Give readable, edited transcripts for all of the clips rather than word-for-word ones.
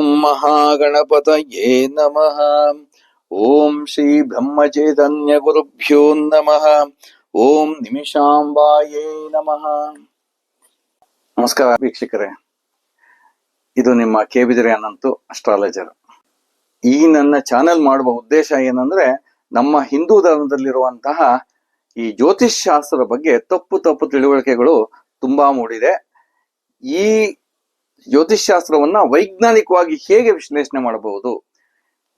ಓಂ ಮಹಾಗಣಪತಯೇ ನಮಃ. ಓಂ ಶ್ರೀ ಬ್ರಹ್ಮಚೈತನ್ಯ ಗುರುಭ್ಯೋ ನಮಃ. ಓಂ ನಿಮಿಷಾಂಬಾಯೇ ನಮಃ. ನಮಸ್ಕಾರ ವೀಕ್ಷಕರೇ, ಇದು ನಿಮ್ಮ KBದಿರೆ ಅನಂತು ಅಸ್ಟ್ರಾಲಜರ್. ಈ ನನ್ನ ಚಾನೆಲ್ ಮಾಡುವ ಉದ್ದೇಶ ಏನಂದ್ರೆ, ನಮ್ಮ ಹಿಂದೂ ಧರ್ಮದಲ್ಲಿರುವಂತಹ ಈ ಜ್ಯೋತಿಷ್ ಶಾಸ್ತ್ರದ ಬಗ್ಗೆ ತಪ್ಪು ತಿಳುವಳಿಕೆಗಳು ತುಂಬಾ ಮೂಡಿದೆ. ಈ ಜ್ಯೋತಿಷ್ ಶಾಸ್ತ್ರವನ್ನ ವೈಜ್ಞಾನಿಕವಾಗಿ ಹೇಗೆ ವಿಶ್ಲೇಷಣೆ ಮಾಡಬಹುದು,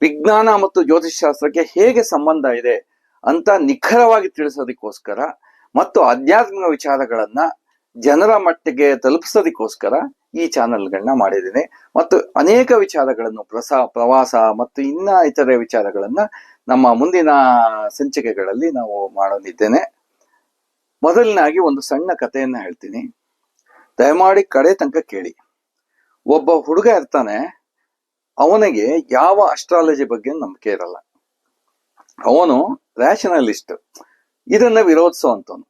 ವಿಜ್ಞಾನ ಮತ್ತು ಜ್ಯೋತಿಷ್ ಶಾಸ್ತ್ರಕ್ಕೆ ಹೇಗೆ ಸಂಬಂಧ ಇದೆ ಅಂತ ನಿಖರವಾಗಿ ತಿಳಿಸೋದಕ್ಕೋಸ್ಕರ ಮತ್ತು ಆಧ್ಯಾತ್ಮಿಕ ವಿಚಾರಗಳನ್ನ ಜನರ ಮಟ್ಟಿಗೆ ತಲುಪಿಸೋದಕ್ಕೋಸ್ಕರ ಈ ಚಾನೆಲ್ಗಳನ್ನ ಮಾಡಿದ್ದೀನಿ. ಮತ್ತು ಅನೇಕ ವಿಚಾರಗಳನ್ನು ಪ್ರವಾಸ ಮತ್ತು ಇತರೆ ವಿಚಾರಗಳನ್ನ ನಮ್ಮ ಮುಂದಿನ ಸಂಚಿಕೆಗಳಲ್ಲಿ ನಾವು ಮಾಡಲಿದ್ದೇನೆ. ಮೊದಲನಾಗಿ ಒಂದು ಸಣ್ಣ ಕಥೆಯನ್ನ ಹೇಳ್ತೀನಿ, ದಯಮಾಡಿ ಕಡೆ ತನಕ ಕೇಳಿ. ಒಬ್ಬ ಹುಡುಗ ಇರ್ತಾನೆ, ಅವನಿಗೆ ಯಾವ ಅಸ್ಟ್ರಾಲಜಿ ಬಗ್ಗೆ ನಂಬಿಕೆ ಇರಲ್ಲ. ಅವನು ರ್ಯಾಷನಲಿಸ್ಟ್, ಇದನ್ನ ವಿರೋಧಿಸುವಂತವನು.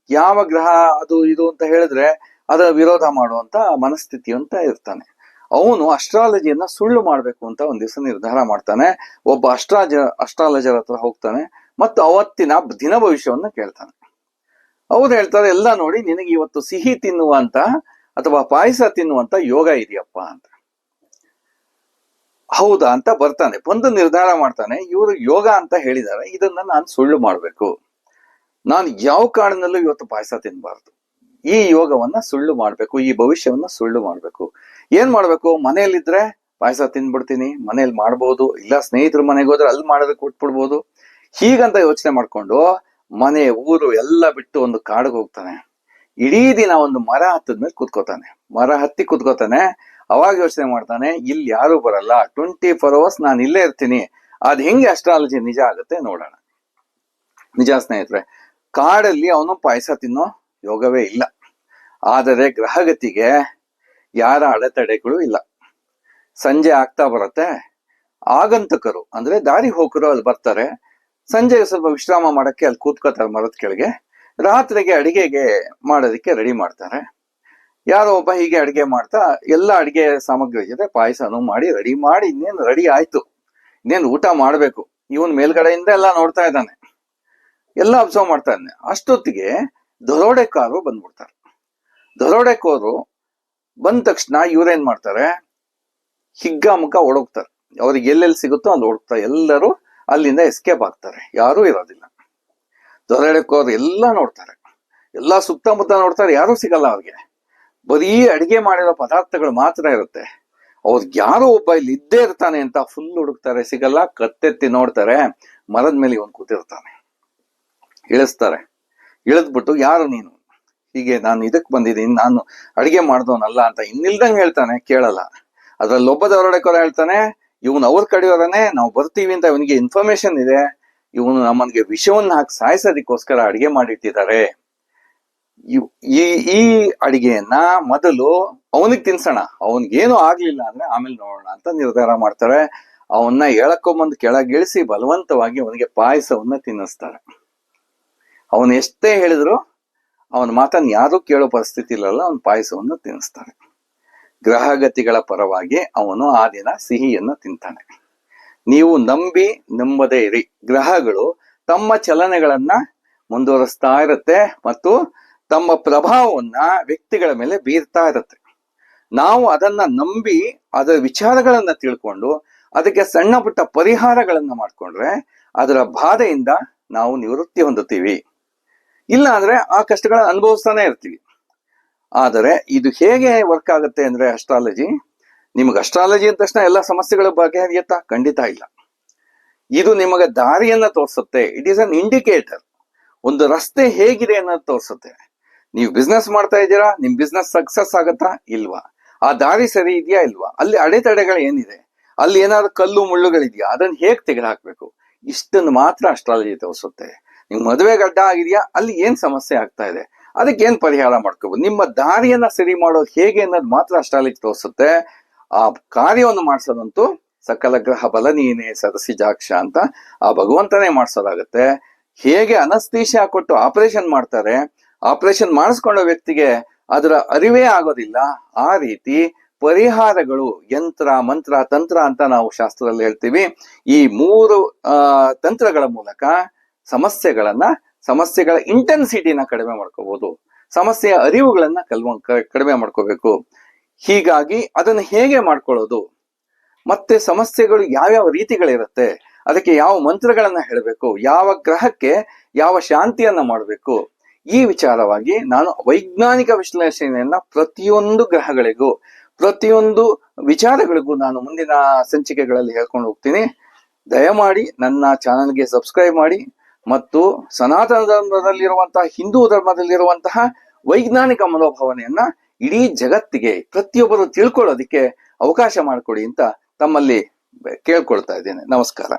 ಯಾವ ಗ್ರಹ ಅದು ಇದು ಅಂತ ಹೇಳಿದ್ರೆ ಅದರ ವಿರೋಧ ಮಾಡುವಂತ ಮನಸ್ಥಿತಿ ಅಂತ ಇರ್ತಾನೆ. ಅವನು ಅಸ್ಟ್ರಾಲಜಿಯನ್ನ ಸುಳ್ಳು ಮಾಡ್ಬೇಕು ಅಂತ ಒಂದ್ ದಿವಸ ನಿರ್ಧಾರ ಮಾಡ್ತಾನೆ. ಒಬ್ಬ ಅಸ್ಟ್ರಾಲಜರ್ ಹತ್ರ ಹೋಗ್ತಾನೆ ಮತ್ತು ಅವತ್ತಿನ ದಿನ ಭವಿಷ್ಯವನ್ನ ಕೇಳ್ತಾನೆ. ಅವ್ರು ಹೇಳ್ತಾರೆ, ಎಲ್ಲ ನೋಡಿ, ನಿನಗೆ ಇವತ್ತು ಸಿಹಿ ತಿನ್ನುವಂತ ಅಥವಾ ಪಾಯಸ ತಿನ್ನುವಂತ ಯೋಗ ಇದೆಯಪ್ಪ ಅಂತ. ಹೌದಾ ಅಂತ ಬರ್ತಾನೆ, ಬಂದು ನಿರ್ಧಾರ ಮಾಡ್ತಾನೆ, ಇವರು ಯೋಗ ಅಂತ ಹೇಳಿದ್ದಾರೆ, ಇದನ್ನ ನಾನು ಸುಳ್ಳು ಮಾಡ್ಬೇಕು. ನಾನು ಯಾವ ಕಾರಣದಲ್ಲೂ ಇವತ್ತು ಪಾಯಸ ತಿನ್ಬಾರ್ದು, ಈ ಯೋಗವನ್ನ ಸುಳ್ಳು ಮಾಡ್ಬೇಕು, ಈ ಭವಿಷ್ಯವನ್ನ ಸುಳ್ಳು ಮಾಡ್ಬೇಕು. ಏನ್ ಮಾಡ್ಬೇಕು? ಮನೆಯಲ್ಲಿದ್ರೆ ಪಾಯಸ ತಿನ್ಬಿಡ್ತೀನಿ, ಮನೇಲಿ ಮಾಡ್ಬೋದು, ಇಲ್ಲ ಸ್ನೇಹಿತರ ಮನೆಗೆ ಹೋದ್ರೆ ಅಲ್ಲಿ ಮಾಡೋದಕ್ಕೆ ಕೊಟ್ಬಿಡ್ಬೋದು. ಹೀಗಂತ ಯೋಚನೆ ಮಾಡ್ಕೊಂಡು ಮನೆ ಊರು ಎಲ್ಲ ಬಿಟ್ಟು ಒಂದು ಕಾಡಿಗೆ ಹೋಗ್ತಾನೆ. ಇಡೀ ದಿನ ಒಂದು ಮರ ಹತ್ತದ್ಮೇಲೆ ಕುತ್ಕೋತಾನೆ. ಅವಾಗ ಯೋಚನೆ ಮಾಡ್ತಾನೆ, ಇಲ್ಲಿ ಯಾರು ಬರಲ್ಲ, 24 hours ನಾನು ಇಲ್ಲೇ ಇರ್ತೀನಿ, ಅದ್ ಹೆಂಗೆ ಅಸ್ಟ್ರಾಲಜಿ ನಿಜ ಆಗುತ್ತೆ ನೋಡೋಣ. ನಿಜ ಸ್ನೇಹಿತರೆ, ಕಾಡಲ್ಲಿ ಅವನು ಪಾಯಸ ತಿನ್ನೋ ಯೋಗವೇ ಇಲ್ಲ. ಆದರೆ ಗ್ರಹಗತಿಗೆ ಯಾರ ಅಡೆತಡೆಗಳು ಇಲ್ಲ. ಸಂಜೆ ಆಗ್ತಾ ಬರುತ್ತೆ, ಆಗಂತಕರು ಅಂದ್ರೆ ದಾರಿ ಹೋಕರು ಅಲ್ಲಿ ಬರ್ತಾರೆ. ಸಂಜೆ ಸ್ವಲ್ಪ ವಿಶ್ರಾಮ ಮಾಡಕ್ಕೆ ಅಲ್ಲಿ ಕೂತ್ಕೋತಾರೆ ಮರದ ಕೆಳಗೆ. ರಾತ್ರಿಗೆ ಅಡಿಗೆಗೆ ಮಾಡೋದಕ್ಕೆ ರೆಡಿ ಮಾಡ್ತಾರೆ. ಯಾರೋ ಒಬ್ಬ ಹೀಗೆ ಅಡಿಗೆ ಮಾಡ್ತಾ ಎಲ್ಲ ಅಡಿಗೆ ಸಾಮಗ್ರಿ ಜೊತೆ ಪಾಯಸನೂ ಮಾಡಿ ರೆಡಿ ಮಾಡಿ ಇನ್ನೇನು ರೆಡಿ ಆಯ್ತು, ಇನ್ನೇನು ಊಟ ಮಾಡ್ಬೇಕು. ಇವನ್ ಮೇಲ್ಗಡೆಯಿಂದ ಎಲ್ಲ ನೋಡ್ತಾ ಇದ್ದಾನೆ, ಎಲ್ಲ ಅಬ್ಸರ್ವ್ ಮಾಡ್ತಾ ಇದ್ದಾನೆ. ಅಷ್ಟೊತ್ತಿಗೆ ದರೋಡೆಕೋರರು ಬಂದ್ಬಿಡ್ತಾರೆ. ದರೋಡೆಕೋರರು ಬಂದ ತಕ್ಷಣ ಇವ್ರೇನ್ ಮಾಡ್ತಾರೆ, ಹಿಗ್ಗಾಮುಖ ಓಡೋಗ್ತಾರೆ. ಅವ್ರಿಗೆ ಎಲ್ಲೆಲ್ಲಿ ಸಿಗುತ್ತೋ ಅಲ್ಲಿ ಓಡ್ತಾರೆ. ಎಲ್ಲರೂ ಅಲ್ಲಿಂದ ಎಸ್ಕೇಪ್ ಆಗ್ತಾರೆ, ಯಾರೂ ಇರೋದಿಲ್ಲ. ದರೋಡೆಕೋರರು ಎಲ್ಲ ನೋಡ್ತಾರೆ, ಎಲ್ಲ ಸುತ್ತಮುತ್ತ ನೋಡ್ತಾರೆ, ಯಾರೂ ಸಿಗಲ್ಲ ಅವ್ರಿಗೆ. ಬರೀ ಅಡಿಗೆ ಮಾಡಿರೋ ಪದಾರ್ಥಗಳು ಮಾತ್ರ ಇರುತ್ತೆ. ಅವ್ರಿಗೆ ಯಾರೋ ಒಬ್ಬ ಇಲ್ಲಿ ಇದ್ದೇ ಇರ್ತಾನೆ ಅಂತ ಫುಲ್ ಹುಡುಕ್ತಾರೆ, ಸಿಗಲ್ಲ. ಕತ್ತೆತ್ತಿ ನೋಡ್ತಾರೆ, ಮರದ ಮೇಲೆ ಇವನ್ ಕೂತಿರ್ತಾನೆ. ಇಳಿಸ್ತಾರೆ. ಇಳಿದ್ಬಿಟ್ಟು, ಯಾರು ನೀನು? ಹೀಗೆ, ನಾನು ಇದಕ್ ಬಂದಿದ್ದೀನಿ, ನಾನು ಅಡಿಗೆ ಮಾಡ್ದವನಲ್ಲ ಅಂತ ಇನ್ನಿಲ್ದಂಗೆ ಹೇಳ್ತಾನೆ. ಕೇಳಲ್ಲ. ಅದ್ರಲ್ಲಿ ಒಬ್ಬ ದರೋಡೆಕೋರ ಹೇಳ್ತಾನೆ, ಇವನು ಅವ್ರ ಕಡೆಯವರನೇ, ನಾವು ಬರ್ತೀವಿ ಅಂತ ಇವನಿಗೆ ಇನ್ಫಾರ್ಮೇಶನ್ ಇದೆ, ಇವನು ನಮ್ಮನ್ಗೆ ವಿಷವನ್ನ ಹಾಕಿ ಸಾಯಿಸೋದಕ್ಕೋಸ್ಕರ ಅಡಿಗೆ ಮಾಡಿಟ್ಟಿದ್ದಾರೆ. ಈ ಅಡಿಗೆಯನ್ನ ಮೊದಲು ಅವನಿಗೆ ತಿನ್ಸೋಣ, ಅವನ್ಗೇನು ಆಗ್ಲಿಲ್ಲ ಅಂದ್ರೆ ಆಮೇಲೆ ನೋಡೋಣ ಅಂತ ನಿರ್ಧಾರ ಮಾಡ್ತಾರೆ. ಅವನ್ನ ಎಳಕೊಂಬಂದು ಕೆಳಗಿಳಿಸಿ ಬಲವಂತವಾಗಿ ಅವನಿಗೆ ಪಾಯಸವನ್ನ ತಿನ್ನಿಸ್ತಾರೆ. ಅವನು ಎಷ್ಟೇ ಹೇಳಿದ್ರು ಅವನ ಮಾತನ್ನ ಯಾರು ಕೇಳೋ ಪರಿಸ್ಥಿತಿ ಇಲ್ಲಲ್ಲ, ಅವನ ಪಾಯಸವನ್ನು ತಿನ್ನಿಸ್ತಾರೆ. ಗ್ರಹಗತಿಗಳ ಪರವಾಗಿ ಅವನು ಆ ದಿನ ಸಿಹಿಯನ್ನು ತಿಂತಾನೆ. ನೀವು ನಂಬದೇ ಇರಿ, ಗ್ರಹಗಳು ತಮ್ಮ ಚಲನೆಗಳನ್ನ ಮುಂದುವರಿಸ್ತಾ ಇರುತ್ತೆ ಮತ್ತು ತಮ್ಮ ಪ್ರಭಾವವನ್ನ ವ್ಯಕ್ತಿಗಳ ಮೇಲೆ ಬೀರ್ತಾ ಇರುತ್ತೆ. ನಾವು ಅದನ್ನ ನಂಬಿ ಅದರ ವಿಚಾರಗಳನ್ನ ತಿಳ್ಕೊಂಡು ಅದಕ್ಕೆ ಸಣ್ಣ ಪುಟ್ಟ ಪರಿಹಾರಗಳನ್ನ ಮಾಡ್ಕೊಂಡ್ರೆ ಅದರ ಬಾಧೆಯಿಂದ ನಾವು ನಿವೃತ್ತಿ ಹೊಂದುತ್ತೀವಿ. ಇಲ್ಲ ಅಂದ್ರೆ ಆ ಕಷ್ಟಗಳನ್ನ ಅನುಭವಿಸ್ತಾನೆ ಇರ್ತೀವಿ. ಆದರೆ ಇದು ಹೇಗೆ ವರ್ಕ್ ಆಗುತ್ತೆ ಅಂದ್ರೆ, ಅಸ್ಟ್ರಾಲಜಿ, ನಿಮಗೆ ಅಸ್ಟ್ರಾಲಜಿ ಅಂದ ತಕ್ಷಣ ಎಲ್ಲ ಸಮಸ್ಯೆಗಳ ಬಗೆಹರಿಯುತ್ತಾ? ಖಂಡಿತ ಇಲ್ಲ. ಇದು ನಿಮಗೆ ದಾರಿಯನ್ನ ತೋರಿಸುತ್ತೆ. It is an indicator. ಒಂದು ರಸ್ತೆ ಹೇಗಿದೆ ಅನ್ನೋದು ತೋರಿಸುತ್ತೆ. ನೀವು ಬಿಸ್ನೆಸ್ ಮಾಡ್ತಾ ಇದ್ದೀರಾ, ನಿಮ್ ಬಿಸ್ನೆಸ್ ಸಕ್ಸಸ್ ಆಗತ್ತಾ ಇಲ್ವಾ? ಆ ದಾರಿ ಸರಿ ಇದೆಯಾ ಇಲ್ವಾ? ಅಲ್ಲಿ ಅಡೆತಡೆಗಳು ಏನಿದೆ, ಅಲ್ಲಿ ಏನಾದ್ರು ಕಲ್ಲು ಮುಳ್ಳುಗಳಿದೆಯಾ, ಅದನ್ನ ಹೇಗ್ ತೆಗೆದುಹಾಕ್ಬೇಕು, ಇಷ್ಟನ್ನು ಮಾತ್ರ ಅಸ್ಟ್ರಾಲಜಿ ತೋರಿಸುತ್ತೆ. ನಿಮ್ ಮದುವೆ ಗಡ್ಡ ಆಗಿದೆಯಾ, ಅಲ್ಲಿ ಏನ್ ಸಮಸ್ಯೆ ಆಗ್ತಾ ಇದೆ, ಅದಕ್ಕೆ ಏನ್ ಪರಿಹಾರ ಮಾಡ್ಕೋಬಹುದು, ನಿಮ್ಮ ದಾರಿಯನ್ನ ಸರಿ ಮಾಡೋದು ಹೇಗೆ ಅನ್ನೋದು ಮಾತ್ರ ಅಸ್ಟ್ರಾಲಜಿ ತೋರಿಸುತ್ತೆ. ಆ ಕಾರ್ಯವನ್ನು ಮಾಡಿಸೋದಂತೂ ಸಕಲ ಗ್ರಹ ಬಲ ನೀನೇ ಸರಸಿಜಾಕ್ಷ ಅಂತ ಆ ಭಗವಂತನೇ ಮಾಡಿಸೋದಾಗತ್ತೆ. ಹೇಗೆ ಅನಸ್ತೇಶಿಯಾ ಕೊಟ್ಟು ಆಪರೇಷನ್ ಮಾಡ್ತಾರೆ, ಆಪರೇಷನ್ ಮಾಡಿಸ್ಕೊಳ್ಳೋ ವ್ಯಕ್ತಿಗೆ ಅದರ ಅರಿವೇ ಆಗೋದಿಲ್ಲ, ಆ ರೀತಿ ಪರಿಹಾರಗಳು, ಯಂತ್ರ, ಮಂತ್ರ, ತಂತ್ರ ಅಂತ ನಾವು ಶಾಸ್ತ್ರದಲ್ಲಿ ಹೇಳ್ತೀವಿ. ಈ 3 ತಂತ್ರಗಳ ಮೂಲಕ ಸಮಸ್ಯೆಗಳ ಇಂಟೆನ್ಸಿಟಿನ ಕಡಿಮೆ ಮಾಡ್ಕೋಬಹುದು, ಸಮಸ್ಯೆಯ ಅರಿವುಗಳನ್ನ ಕಡಿಮೆ ಮಾಡ್ಕೋಬೇಕು. ಹೀಗಾಗಿ ಅದನ್ನು ಹೇಗೆ ಮಾಡ್ಕೊಳ್ಳೋದು, ಮತ್ತೆ ಸಮಸ್ಯೆಗಳು ಯಾವ್ಯಾವ ರೀತಿಗಳಿರುತ್ತೆ, ಅದಕ್ಕೆ ಯಾವ ಮಂತ್ರಗಳನ್ನ ಹೇಳಬೇಕು, ಯಾವ ಗ್ರಹಕ್ಕೆ ಯಾವ ಶಾಂತಿಯನ್ನ ಮಾಡಬೇಕು, ಈ ವಿಚಾರವಾಗಿ ನಾನು ವೈಜ್ಞಾನಿಕ ವಿಶ್ಲೇಷಣೆಯನ್ನ ಪ್ರತಿಯೊಂದು ಗ್ರಹಗಳಿಗೂ ಪ್ರತಿಯೊಂದು ವಿಚಾರಗಳಿಗೂ ನಾನು ಮುಂದಿನ ಸಂಚಿಕೆಗಳಲ್ಲಿ ಹೇಳ್ಕೊಂಡು ಹೋಗ್ತೀನಿ. ದಯಮಾಡಿ ನನ್ನ ಚಾನಲ್ಗೆ ಸಬ್ಸ್ಕ್ರೈಬ್ ಮಾಡಿ ಮತ್ತು ಸನಾತನ ಧರ್ಮದಲ್ಲಿರುವಂತಹ, ಹಿಂದೂ ಧರ್ಮದಲ್ಲಿರುವಂತಹ ವೈಜ್ಞಾನಿಕ ಮನೋಭಾವನೆಯನ್ನ ಇಡೀ ಜಗತ್ತಿಗೆ ಪ್ರತಿಯೊಬ್ಬರು ತಿಳ್ಕೊಳ್ಳೋದಿಕ್ಕೆ ಅವಕಾಶ ಮಾಡಿಕೊಡಿ ಅಂತ ತಮ್ಮಲ್ಲಿ ಕೇಳ್ಕೊಳ್ತಾ ಇದ್ದೇನೆ. ನಮಸ್ಕಾರ.